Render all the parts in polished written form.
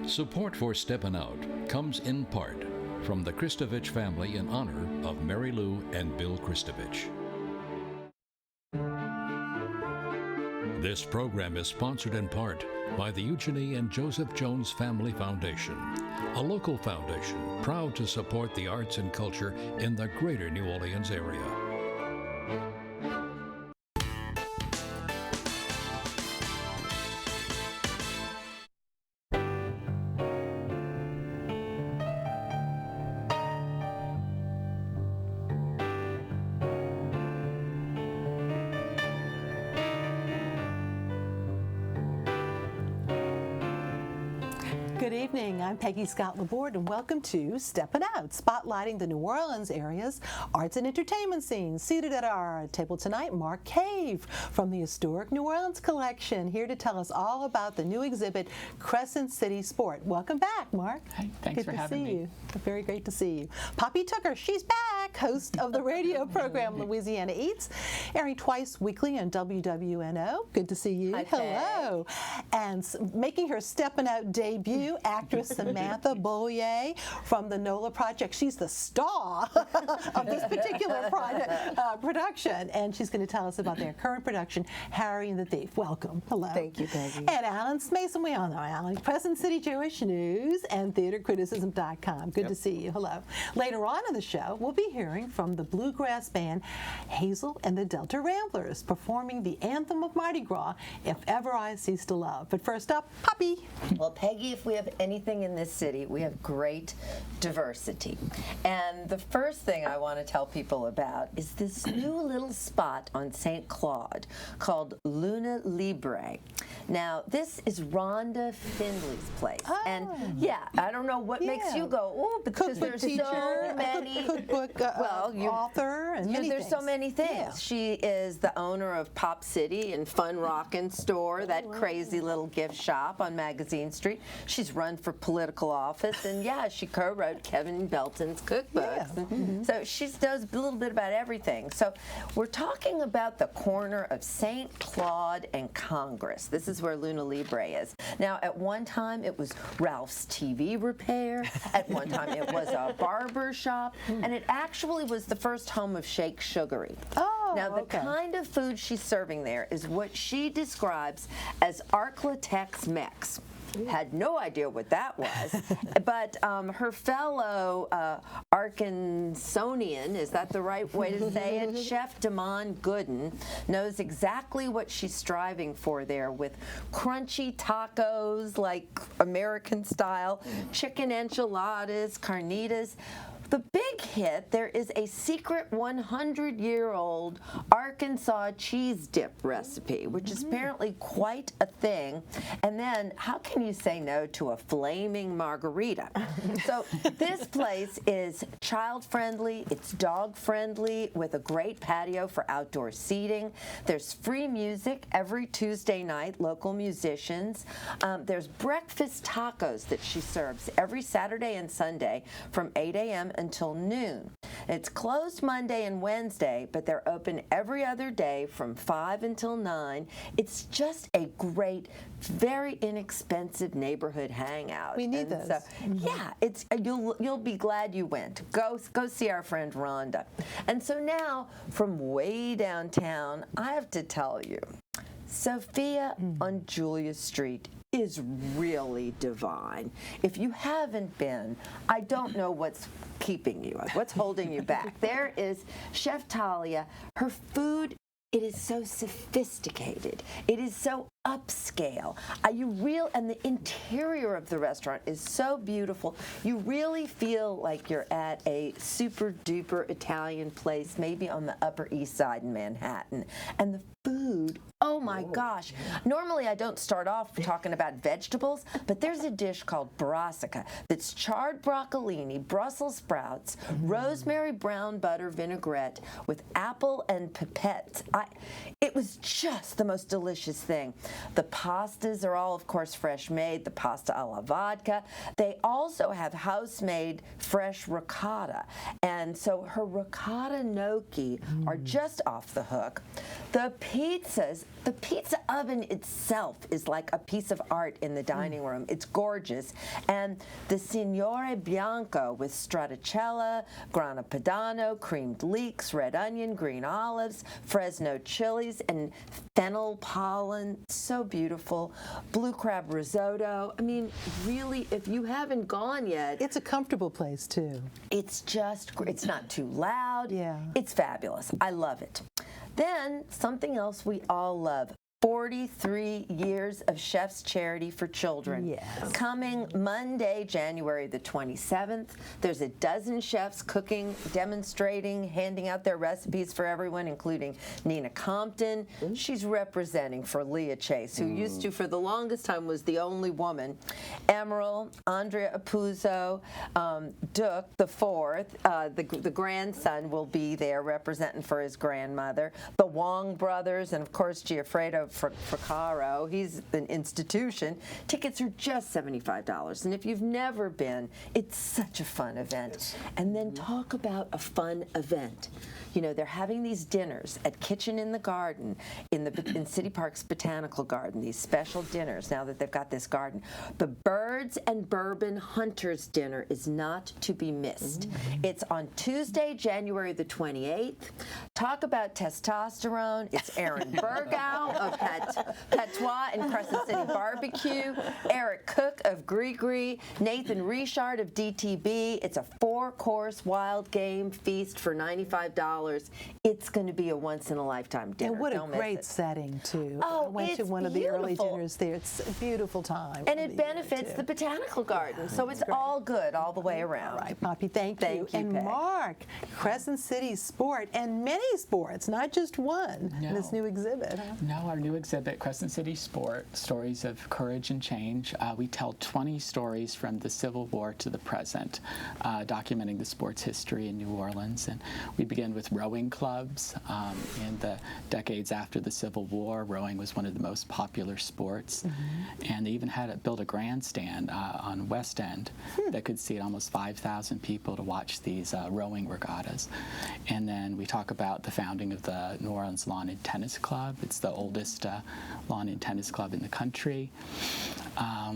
Support for Steppin Out comes in part from the Kristovich family in honor of Mary Lou and Bill Kristovich. This program is sponsored in part by the Eugenie and Joseph Jones Family Foundation, a local foundation proud to support the arts and culture in the greater New Orleans area. Good evening, I'm Peggy Scott Laborde, and welcome to Steppin Out, spotlighting the New Orleans area's arts and entertainment scenes. Seated at our table tonight, Mark Cave from the Historic New Orleans Collection, here to tell us all about the new exhibit, Crescent City Sport. Welcome back, Mark. Hi, thanks for having me. Good to see you. Very great to see you. Poppy Tucker, she's back, host of the radio program Louisiana Eats, airing twice weekly on WWNO. Good to see you. Hi, hello. And making her Steppin Out debut, actress Samantha Beaulieu from the NOLA Project. She's the star of this particular production, and she's going to tell us about their current production, Harry and the Thief. Welcome. Hello. Thank you, Peggy. And Alan Smason, we all know Alan, Crescent City Jewish News and TheaterCriticism.com. Good to see you. Hello. Later on in the show, we'll be hearing from the bluegrass band Hazel and the Delta Ramblers performing the anthem of Mardi Gras, If Ever I Cease to Love. But first up, Poppy. Well, Peggy, if we have anything in this city, we have great diversity. And the first thing I want to tell people about is this new little spot on St. Claude called Luna Libre. Now, this is Rhonda Findley's place. Oh. And yeah, I don't know what makes you go, oh, because Cookbook there's teacher, so many. cookbook author, and many there's things. so many things. Yeah. She is the owner of Pop City and Fun Rockin' Store, that crazy little gift shop on Magazine Street. She's run for political office, and yeah, she co-wrote Kevin Belton's cookbooks. Yeah. So she does a little bit about everything. So we're talking about the corner of St. Claude and Congress. This is where Luna Libre is. Now, at one time, it was Ralph's TV repair. At one time, it was a barber shop, and it actually was the first home of Shake Sugary. Oh, now, the okay. kind of food she's serving there is what she describes as Arklatex-Mex. Had no idea what that was, but her fellow Arkansonian, is that the right way to say it, Chef Damon Gooden, knows exactly what she's striving for there with crunchy tacos like American style, chicken enchiladas, carnitas. The big hit, there is a secret 100-year-old Arkansas cheese dip recipe, which is apparently quite a thing. And then, how can you say no to a flaming margarita? So this place is child-friendly, it's dog-friendly, with a great patio for outdoor seating. There's free music every Tuesday night, local musicians. There's breakfast tacos that she serves every Saturday and Sunday from 8 a.m. until noon. It's closed Monday and Wednesday, but they're open every other day from 5 until 9. It's just a great, very inexpensive neighborhood hangout. We need those. So, yeah, it's you'll be glad you went. Go see our friend Rhonda. And so now, from way downtown, I have to tell you, Sophia on Julia Street is really divine. If you haven't been, I don't know what's keeping you, what's holding you back. There is Chef Talia. Her food, it is so sophisticated. It is so upscale. And the interior of the restaurant is so beautiful. You really feel like you're at a super duper Italian place, maybe on the Upper East Side in Manhattan. And the food, oh my gosh. Normally I don't start off talking about vegetables, but there's a dish called brassica that's charred broccolini, Brussels sprouts, rosemary brown butter vinaigrette with apple and pipettes. It was just the most delicious thing. The pastas are all, of course, fresh made, the pasta alla vodka. They also have house-made fresh ricotta. And so her ricotta gnocchi are just off the hook. The pizzas, The pizza oven itself is like a piece of art in the dining room. It's gorgeous. And the Signore Bianco with stracciatella, grana padano, creamed leeks, red onion, green olives, Fresno chilies, and fennel pollen. So beautiful. Blue crab risotto. I mean, really, if you haven't gone yet. It's a comfortable place, too. It's just, it's not too loud. Yeah. It's fabulous. I love it. Then, something else we all love. 43 years of Chef's Charity for Children. Yes. Coming Monday, January the 27th. There's a dozen chefs cooking, demonstrating, handing out their recipes for everyone, including Nina Compton. She's representing for Leah Chase, who used to, for the longest time, was the only woman. Emerald, Andrea Apuzzo, Duke the fourth, the grandson will be there representing for his grandmother. The Wong brothers, and of course Gianfredo Fracaro. He's an institution. Tickets are just $75. And if you've never been, it's such a fun event. Yes. And then talk about a fun event. You know, they're having these dinners at Kitchen in the Garden in City Park's Botanical Garden, these special dinners now that they've got this garden. The Birds and Bourbon Hunters Dinner is not to be missed. It's on Tuesday, January the 28th. Talk about testosterone. It's Aaron Burgow of Patois and Crescent City Barbecue, Eric Cook of Gree, Nathan Richard of DTB. It's a 4-course wild game feast for $95. It's going to be a once-in-a-lifetime dinner. And what Don't a great miss it. setting, too. Oh, I went to one of the early dinners there. It's a beautiful time. And it benefits the Botanical Garden, so it's all good all the way around. All right, Poppy, thank you. And Peg. Mark, Crescent City Sport, and many sports, not just one, in this new exhibit. Huh? No, our new exhibit, Crescent City Sport, Stories of Courage and Change. We tell 20 stories from the Civil War to the present, documenting the sport's history in New Orleans. And we begin with rowing clubs. In the decades after the Civil War, rowing was one of the most popular sports. And they even had built a grandstand on West End that could seat almost 5,000 people to watch these rowing regattas. And then we talk about the founding of the New Orleans Lawn and Tennis Club. It's the oldest lawn and tennis club in the country.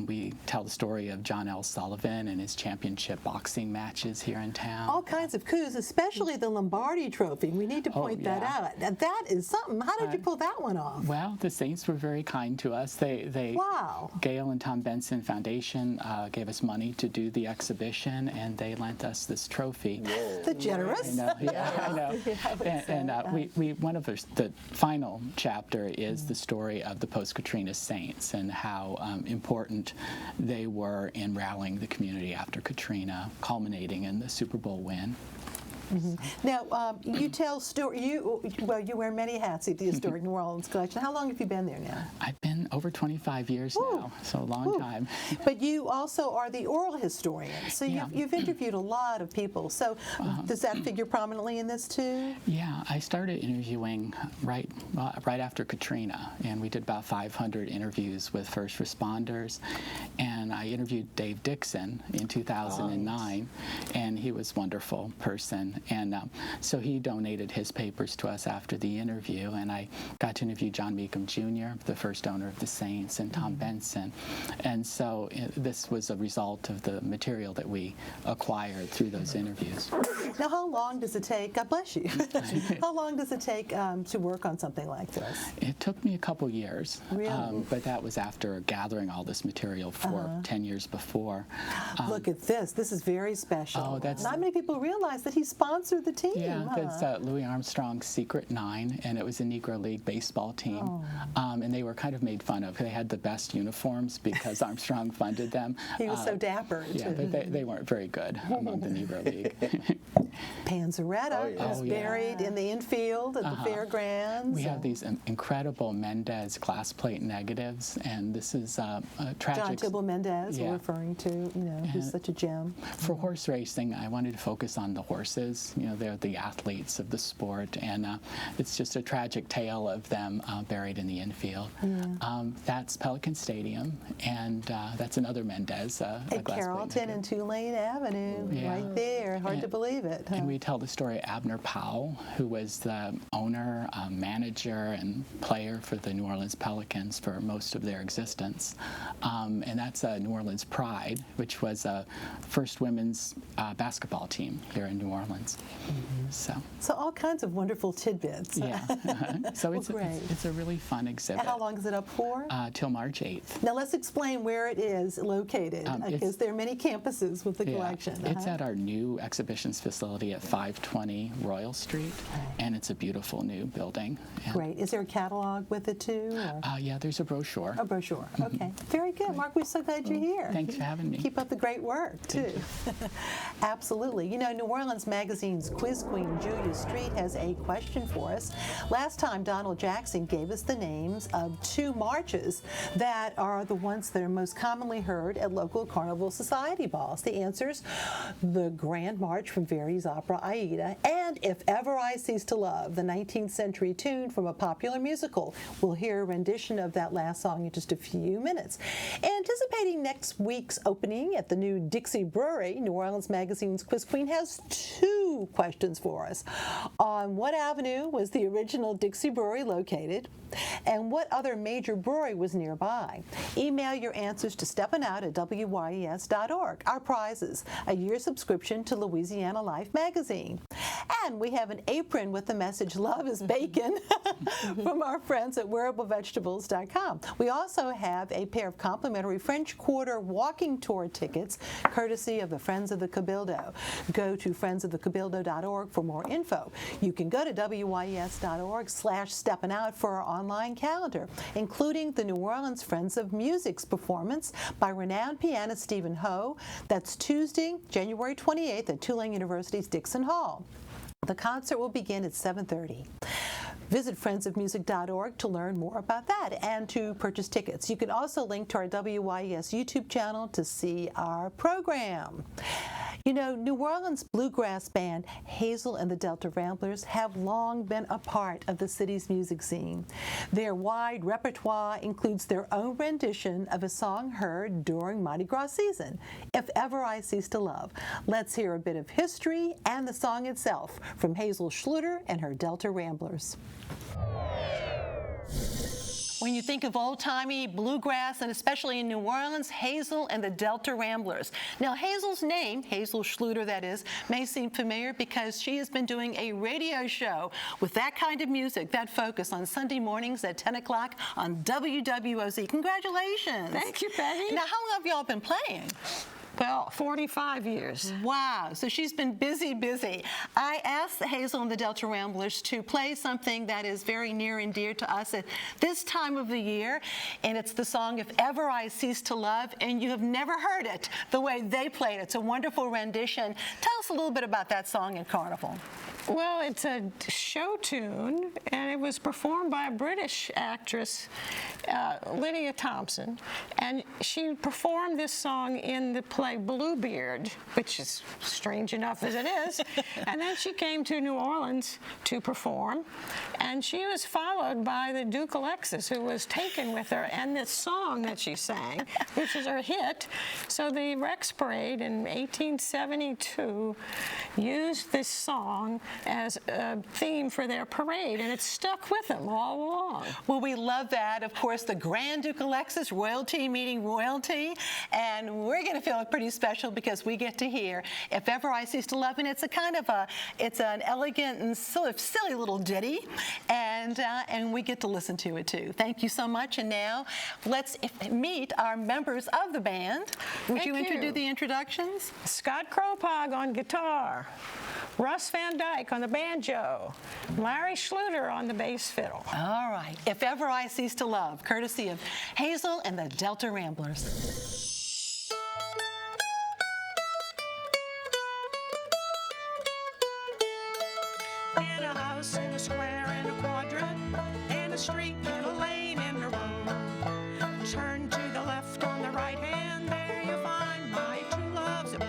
We tell the story of John L. Sullivan and his championship boxing matches here in town. All kinds of coups, especially the Lombardi Trophy. We need to point that out. And that is something. How did you pull that one off? Well, the Saints were very kind to us. Wow. Gail and Tom Benson Foundation gave us money to do the exhibition, and they lent us this trophy. Whoa. The generous. I know, yeah, I know. And one of the final chapter is the story of the post-Katrina Saints and how important they were in rallying the community after Katrina, culminating in the Super Bowl win. Now, you tell you wear many hats at the Historic New Orleans Collection. How long have you been there now? I've been over 25 years now, so a long time. But you also are the oral historian, so you've interviewed a lot of people. So does that figure prominently in this too? Yeah, I started interviewing right after Katrina, and we did about 500 interviews with first responders. And I interviewed Dave Dixon in 2009, and he was a wonderful person. And so he donated his papers to us after the interview, and I got to interview John Meekum Jr., the first owner of the Saints, and Tom Benson. And so this was a result of the material that we acquired through those interviews. Now, how long does it take? God bless you. How long does it take to work on something like this? It took me a couple years, really? But that was after gathering all this material for 10 years before. Look at this. This is very special. Oh, that's not many people realize that he sponsored the team. Yeah, that's Louis Armstrong's Secret Nine, and it was a Negro League baseball team. And they were kind of made fun of. They had the best uniforms because Armstrong funded them. He was so dapper. Yeah, but they weren't very good among the Negro League. Panzeretta was buried in the infield at the fairgrounds. We have these incredible Mendez glass plate negatives, and this is a tragic. John Tibble Mendez, we're referring to, who's such a gem. For horse racing, I wanted to focus on the horses because they're the athletes of the sport, and it's just a tragic tale of them buried in the infield. That's Pelican Stadium, and that's another Mendez. At Carrollton and Tulane Avenue, right there. Hard to believe it. And we tell the story of Abner Powell, who was the owner, manager, and player for the New Orleans Pelicans for most of their existence. And that's New Orleans Pride, which was a first women's basketball team here in New Orleans. So all kinds of wonderful tidbits. Yeah. So it's a really fun exhibit. And how long is it up for? Till March 8th. Now let's explain where it is located, because there are many campuses with the collection. It's at our new exhibitions facility at 520 Royal Street, and it's a beautiful new building. Great. Is there a catalog with it too? Yeah, there's a brochure. A brochure. Okay. Very good. Mark, we're so glad you're here. Thanks for having me. Keep up the great work, too. Absolutely. New Orleans Magazine's quiz queen, Julia Street, has a question for us. Last time, Donald Jackson gave us the names of 2 marches that are the ones that are most commonly heard at local Carnival Society balls. The answers: the Grand March from Verdi's opera Aida, and If Ever I Cease to Love, the 19th century tune from a popular musical. We'll hear a rendition of that last song in just a few minutes. Anticipating next week's opening at the new Dixie Brewery, New Orleans Magazine's quiz queen has 2 questions for us. On what avenue was the original Dixie Brewery located, and what other major brewery was nearby? Email your answers to steppinout@wyes.org. Our prizes: a year subscription to Louisiana Life magazine. And we have an apron with the message "Love is Bacon" from our friends at wearablevegetables.com. We also have a pair of complimentary French Quarter walking tour tickets, courtesy of the Friends of the Cabildo. Go to friendsofthecabildo.org for more info. You can go to wyes.org/steppinout for our online calendar, including the New Orleans Friends of Music's performance by renowned pianist Stephen Ho. That's Tuesday, January 28th at Tulane University's Dixon Hall. The concert will begin at 7:30. Visit friendsofmusic.org to learn more about that and to purchase tickets. You can also link to our WYES YouTube channel to see our program. New Orleans bluegrass band Hazel and the Delta Ramblers have long been a part of the city's music scene. Their wide repertoire includes their own rendition of a song heard during Mardi Gras season, If Ever I Cease to Love. Let's hear a bit of history and the song itself from Hazel Schluter and her Delta Ramblers. When you think of old-timey bluegrass, and especially in New Orleans, Hazel and the Delta Ramblers. Now, Hazel's name, Hazel Schluter that is, may seem familiar because she has been doing a radio show with that kind of music, that focus, on Sunday mornings at 10 o'clock on WWOZ. Congratulations. Thank you, Peggy. Now, how long have y'all been playing? Well, 45 years. Wow, so she's been busy. I asked Hazel and the Delta Ramblers to play something that is very near and dear to us at this time of the year, and it's the song If Ever I Cease to Love, and you have never heard it the way they played it. It's a wonderful rendition. Tell us a little bit about that song at Carnival. Well, it's a show tune, and it was performed by a British actress, Lydia Thompson, and she performed this song in the play Bluebeard, which is strange enough as it is, and then she came to New Orleans to perform, and she was followed by the Duke Alexis, who was taken with her, and this song that she sang, which is her hit. So the Rex Parade in 1872 used this song as a theme for their parade, and it stuck with them all along. Well, we love that. Of course, the Grand Duke Alexis, royalty meeting royalty, and we're going to feel pretty special because we get to hear If Ever I Cease to Love, and it's a kind of it's an elegant and sort of silly little ditty, and we get to listen to it too. Thank you so much, and now let's meet our members of the band. Would you introduce the introductions? Scott Cropog on guitar, Russ Van Dyke on the banjo, Larry Schluter on the bass fiddle. All right. If Ever I Cease to Love, courtesy of Hazel and the Delta Ramblers. In a house, in a square, in a quadrant, in a street, in a lane, in a road. Turn to the left on the right hand, there you find my true love's abode.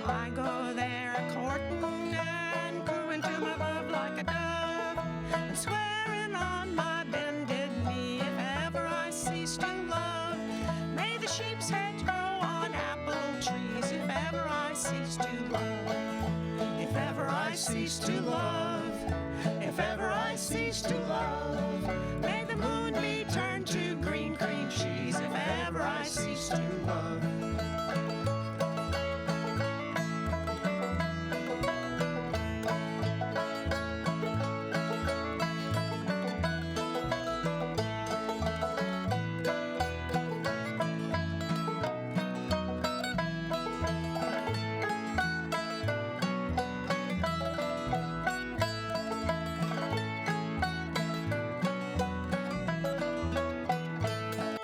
I go there a-courting love. If ever I cease to love, if ever I cease to love, may the moon be turned to green cream cheese. If ever I cease to love.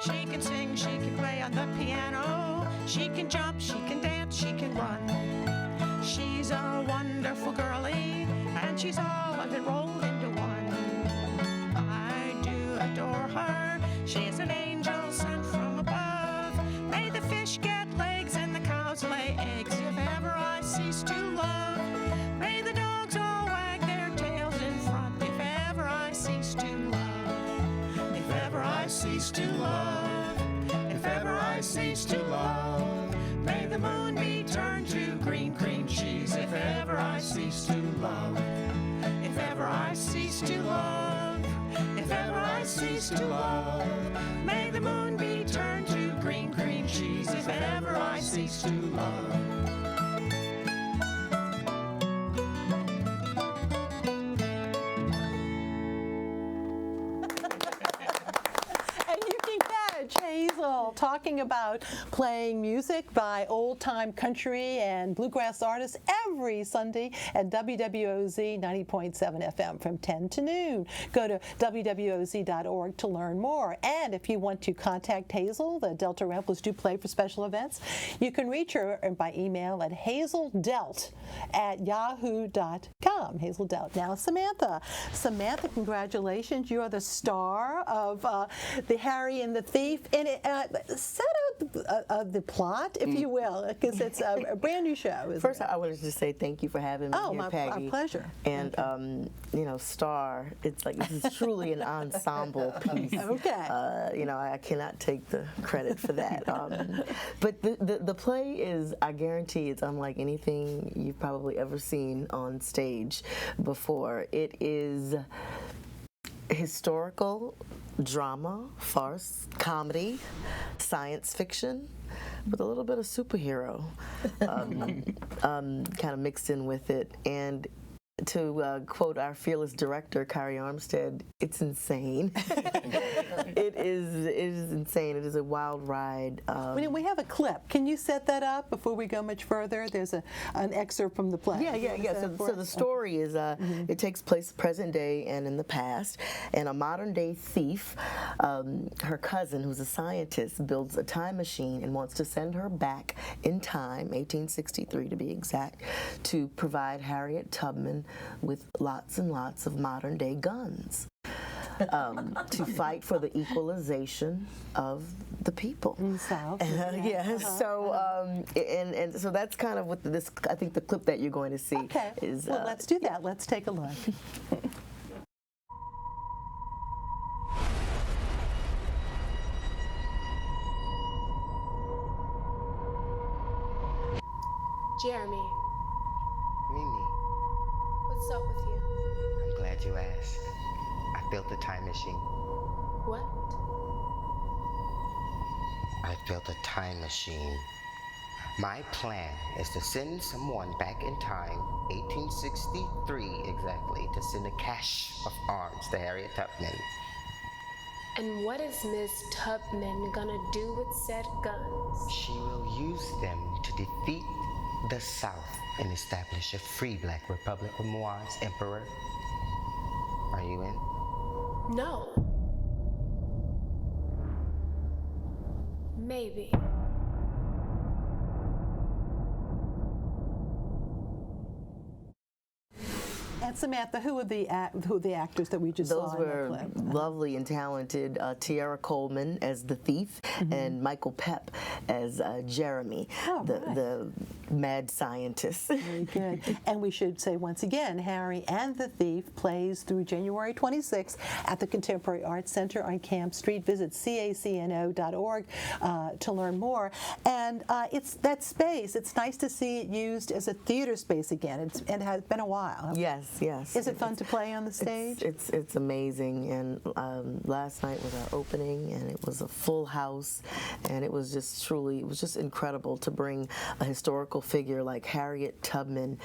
She can sing, she can play on the piano, she can jump, she can dance, she can run. She's a wonderful girlie, and she's all of it rolled into one. I do adore her, she is an angel sent from above. May the fish get legs and the cows lay eggs. If ever I cease to love, may the dogs all wag their tails in front. If ever I cease to love, if ever I cease to love, if ever I cease to love, may the moon be turned to green cream cheese. If ever I cease to love, if ever I cease to love, if ever I cease to love, may the moon be turned to green cream cheese. If ever I cease to love. And you can catch Hazel talking about playing music by old-time country and bluegrass artists every Sunday at WWOZ 90.7 FM from 10 to noon. Go to WWOZ.org to learn more. And if you want to contact Hazel, the Delta Ramblers do play for special events, you can reach her by email at hazeldelt@yahoo.com. Hazel Delt. Now, Samantha. Samantha, congratulations. You are the star of The Harry and the Thief. And set out the plot, if you will, because it's a brand new show. First, I wanted to just say thank you for having me here, Peggy. My pleasure. And, you know, star, it's like, this is truly an ensemble piece. Okay. You know, I cannot take the credit for that. But the play is, I guarantee, it's unlike anything you've probably ever seen on stage before. It is historical drama, farce, comedy, science fiction, with a little bit of superhero kind of mixed in with it. And to quote our fearless director, Carrie Armstead, it's insane. It is insane. It is a wild ride. We have a clip. Can you set that up before we go much further? There's an excerpt from the play. Yeah. So the story is, it takes place present day and in the past, and a modern day thief, her cousin, who's a scientist, builds a time machine and wants to send her back in time, 1863 to be exact, to provide Harriet Tubman with lots and lots of modern day guns. To fight for the equalization of the people. In the South. So and so that's kind of what this, I think the clip that you're going to see is. Well, let's do that. Let's take a look. Jeremy, Mimi, what's up with you? I'm glad you asked. I built a time machine. What? I built a time machine. My plan is to send someone back in time, 1863 exactly, to send a cache of arms to Harriet Tubman. And what is Miss Tubman gonna do with said guns? She will use them to defeat the South and establish a free black republic with Moi's emperor. Are you in? No. Maybe. And Samantha, who are the actors that we just saw Those in were the clip? lovely and talented. Tiara Coleman as the thief, and Michael Pep as Jeremy. Oh, the mad scientist. Very good. And we should say once again, Harry and the Thief plays through January 26th at the Contemporary Arts Center on Camp Street. Visit cacno.org to learn more. And it's that space. It's nice to see it used as a theater space again. It has been a while. Yes, yes. Is it fun to play on the stage? It's amazing. And last night was our opening, and it was a full house, and it was just incredible to bring a historical figure like Harriet Tubman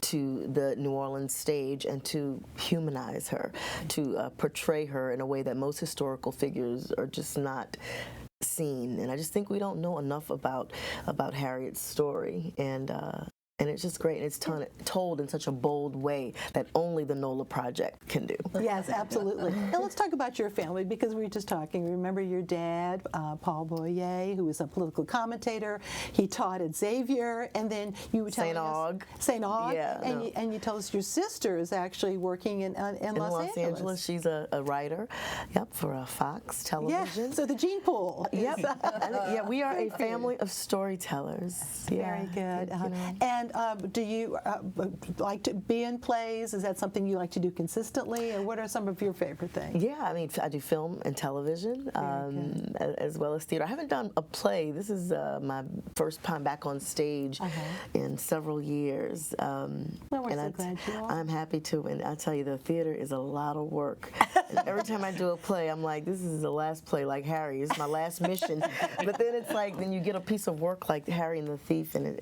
to the New Orleans stage and to humanize her, to portray her in a way that most historical figures are just not seen. And I just think we don't know enough about Harriet's story, and it's just great. And it's told in such a bold way that only the NOLA Project can do. Yes, absolutely. Now let's talk about your family, because we were just talking. Remember your dad, Paul Beaulieu, who was a political commentator. He taught at Xavier, and then you were telling us St. Aug. Yeah, and you told us your sister is actually working in Los Angeles. She's a writer, for Fox Television. Yeah, so the gene pool. Yep. Yeah, we are a family of storytellers. Very good. And do you like to be in plays? Is that something you like to do consistently, or what are some of your favorite things? Yeah, I mean, I do film and television, as well as theater. I haven't done a play. This is my first time back on stage in several years. Well, we're so glad you are. I'm happy to, and I tell you, the theater is a lot of work. And every time I do a play, I'm like, this is the last play, like Harry. It's my last mission. But then it's like, then you get a piece of work like Harry and the Thief, and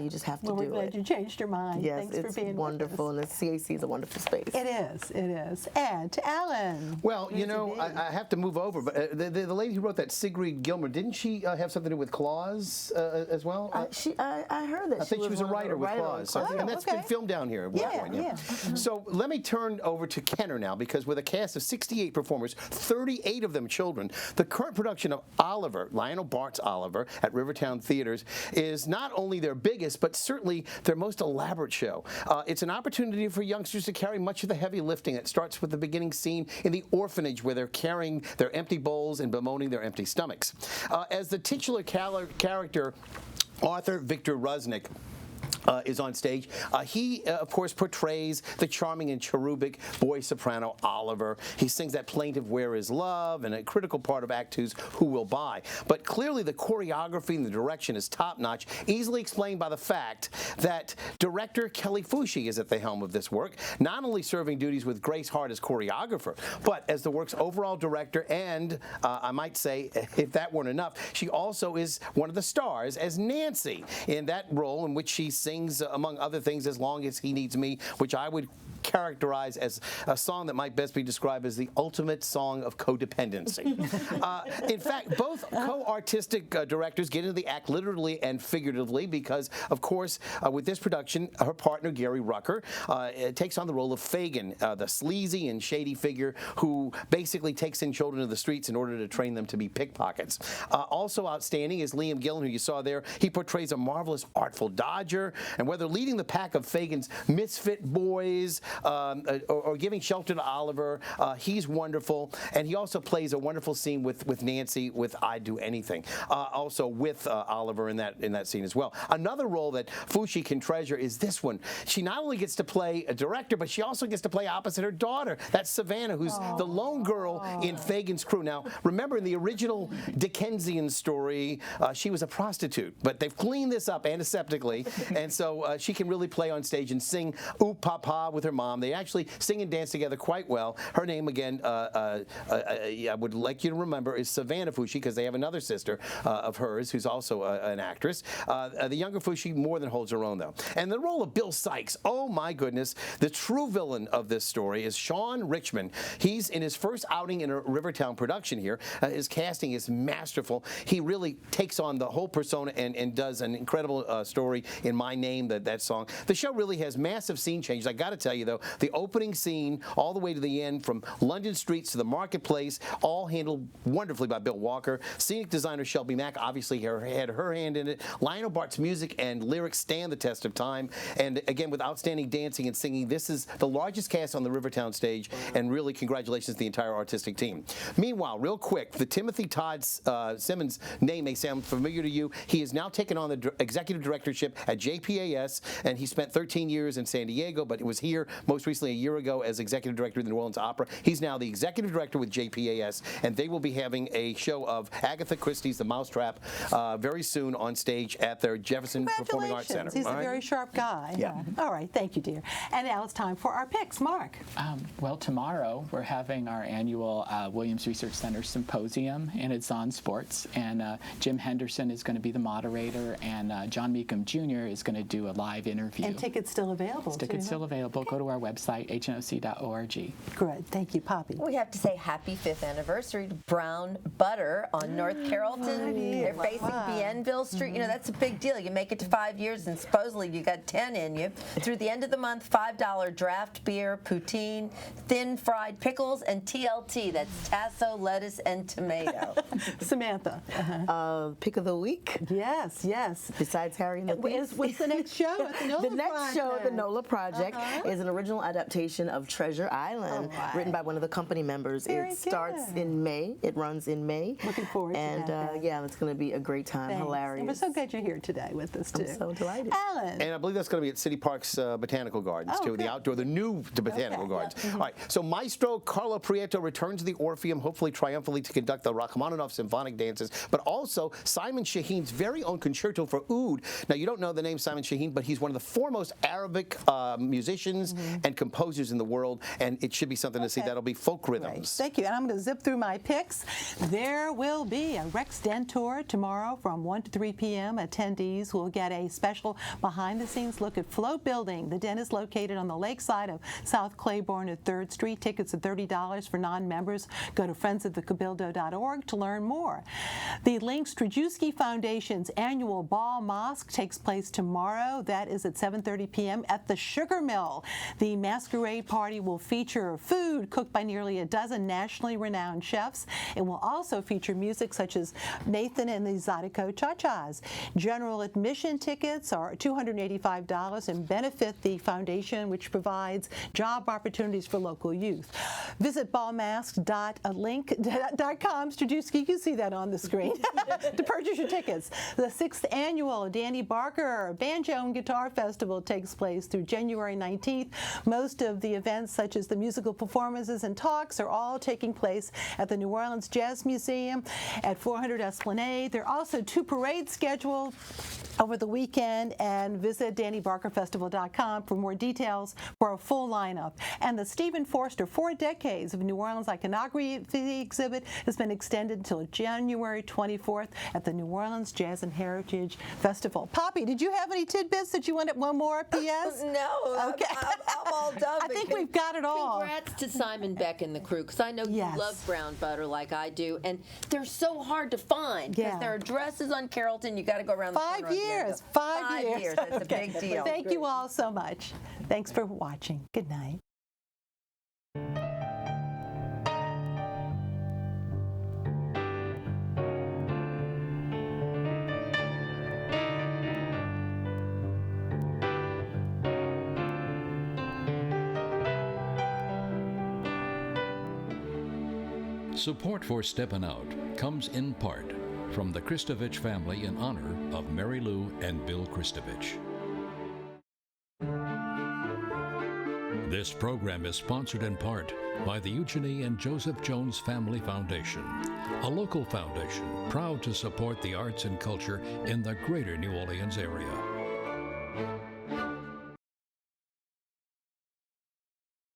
you just have to do it. We're glad you changed your mind. Yes, Thanks for being wonderful, and the CAC is a wonderful space. It is. And to Alan. Well, I have to move over, but the lady who wrote that, Sigrid Gilmer, didn't she have something to do with Claus as well? I heard that. I think she was a writer with Claus, and that's been filmed down here at one point. Yeah. So let me turn over to Kenner now, because with a cast of 68 performers, 38 of them children, the current production of Oliver, Lionel Bart's Oliver, at Rivertown Theaters is not only their biggest, but certainly their most elaborate show. It's an opportunity for youngsters to carry much of the heavy lifting. It starts with the beginning scene in the orphanage, where they're carrying their empty bowls and bemoaning their empty stomachs. As the titular character, Arthur Victor Rusnick, is on stage. He, of course, portrays the charming and cherubic boy soprano Oliver. He sings that plaintive "Where Is Love?" and a critical part of Act Two's "Who Will Buy?" But clearly the choreography and the direction is top-notch, easily explained by the fact that director Kelly Fushi is at the helm of this work, not only serving duties with Grace Hart as choreographer, but as the work's overall director, and I might say, if that weren't enough, she also is one of the stars as Nancy in that role, in which she sings, among other things, "As Long as He Needs Me," which I would characterize as a song that might best be described as the ultimate song of codependency. In fact, both co-artistic directors get into the act literally and figuratively, because, of course, with this production, her partner, Gary Rucker, takes on the role of Fagin, the sleazy and shady figure who basically takes in children to the streets in order to train them to be pickpockets. Also outstanding is Liam Gillen, who you saw there. He portrays a marvelous, artful dodger, and whether leading the pack of Fagin's misfit boys or giving shelter to Oliver, he's wonderful. And he also plays a wonderful scene with Nancy with "I'd Do Anything," also with Oliver in that scene as well. Another role that Fushi can treasure is this one. She not only gets to play a director, but she also gets to play opposite her daughter. That's Savannah, who's the lone girl in Fagin's crew. Now, remember, in the original Dickensian story, she was a prostitute, but they've cleaned this up antiseptically, and so she can really play on stage and sing "Oop Papa" with her mom. They actually sing and dance together quite well. Her name, again, I would like you to remember, is Savannah Fushi, because they have another sister of hers who's also an actress. The younger Fushi more than holds her own, though. And the role of Bill Sykes, oh my goodness, the true villain of this story is Sean Richmond. He's in his first outing in a Rivertown production here. His casting is masterful. He really takes on the whole persona and does an incredible story in "My Name," that song. The show really has massive scene changes. I got to tell you, though, So the opening scene all the way to the end, from London streets to the marketplace, all handled wonderfully by Bill Walker. Scenic designer Shelby Mack obviously had her hand in it. Lionel Bart's music and lyrics stand the test of time. And again, with outstanding dancing and singing, this is the largest cast on the Rivertown stage, and really congratulations to the entire artistic team. Meanwhile, real quick, the Timothy Todd Simmons name may sound familiar to you. He has now taken on the executive directorship at JPAS, and he spent 13 years in San Diego, but was here most recently a year ago as executive director of the New Orleans Opera. He's now the executive director with JPAS, and they will be having a show of Agatha Christie's The Mousetrap very soon on stage at their Jefferson Performing Arts Center. He's a very sharp guy. Yeah. All right, thank you, dear. And now it's time for our picks. Mark. Well, tomorrow we're having our annual Williams Research Center Symposium, and it's on sports. And Jim Henderson is going to be the moderator, and John Meekum Jr. is going to do a live interview. And tickets still available, Tickets still available. Okay. Go to our website, hnoc.org. Good. Thank you, Poppy. We have to say happy 5th anniversary to Brown Butter on North Carrollton. They're facing Bienville Street. You know, that's a big deal. You make it to 5 years, and supposedly you got 10 in you. Through the end of the month, $5 draft beer, poutine, thin fried pickles, and TLT. That's tasso, lettuce, and tomato. Samantha. Pick of the week. Yes, yes. Besides Harry and the Thief. What's the next show at the NOLA Project? The next show at the NOLA Project is an original adaptation of Treasure Island, written by one of the company members. It starts in May. It runs in May. Looking forward to that. Yeah, it's going to be a great time. Thanks. Hilarious. And we're so glad you're here today with us, too. I'm so delighted. Alan. And I believe that's going to be at City Park's Botanical Gardens, too, the outdoor, the new Botanical Gardens. All right, so Maestro Carlo Prieto returns to the Orpheum, hopefully triumphantly, to conduct the Rachmaninoff symphonic dances, but also Simon Shaheen's very own concerto for oud. Now, you don't know the name Simon Shaheen, but he's one of the foremost Arabic musicians and composers in the world, and it should be something to see. That'll be folk rhythms. Right. Thank you. And I'm going to zip through my picks. There will be a Rex Den tour tomorrow from 1 to 3 p.m. Attendees will get a special behind-the-scenes look at Float Building. The den is located on the lakeside of South Claiborne at 3rd Street. Tickets are $30 for non-members. Go to friendsofthecabildo.org to learn more. The Link Strajewski Foundation's annual Ball Mosque takes place tomorrow. That is at 7:30 p.m. at the Sugar Mill. The masquerade party will feature food cooked by nearly a dozen nationally renowned chefs. It will also feature music such as Nathan and the Zydeco Cha-Chas. General admission tickets are $285 and benefit the foundation, which provides job opportunities for local youth. Visit ballmask.link.com. Strajewski, you can see that on the screen, to purchase your tickets. The 6th annual Danny Barker Banjo and Guitar Festival takes place through January 19th. Most of the events, such as the musical performances and talks, are all taking place at the New Orleans Jazz Museum at 400 Esplanade. There are also 2 parades scheduled over the weekend, and visit DannyBarkerFestival.com for more details for a full lineup. And the Stephen Forster 4 Decades of New Orleans Iconography exhibit has been extended until January 24th at the New Orleans Jazz and Heritage Festival. Poppy, did you have any tidbits that you wanted? One more P.S.? No, okay. I'm all done. I think we've got it all. Congrats to Simon Beck and the crew, because I know you love brown butter like I do, and they're so hard to find because there are dresses on Carrollton. You got to go around the corner. 5 years. 5 years. That's a big deal. Thank you all so much. Thanks for watching. Good night. Support for Steppin Out comes in part from the Kristovich family in honor of Mary Lou and Bill Kristovich. This program is sponsored in part by the Eugenie and Joseph Jones Family Foundation, a local foundation proud to support the arts and culture in the greater New Orleans area.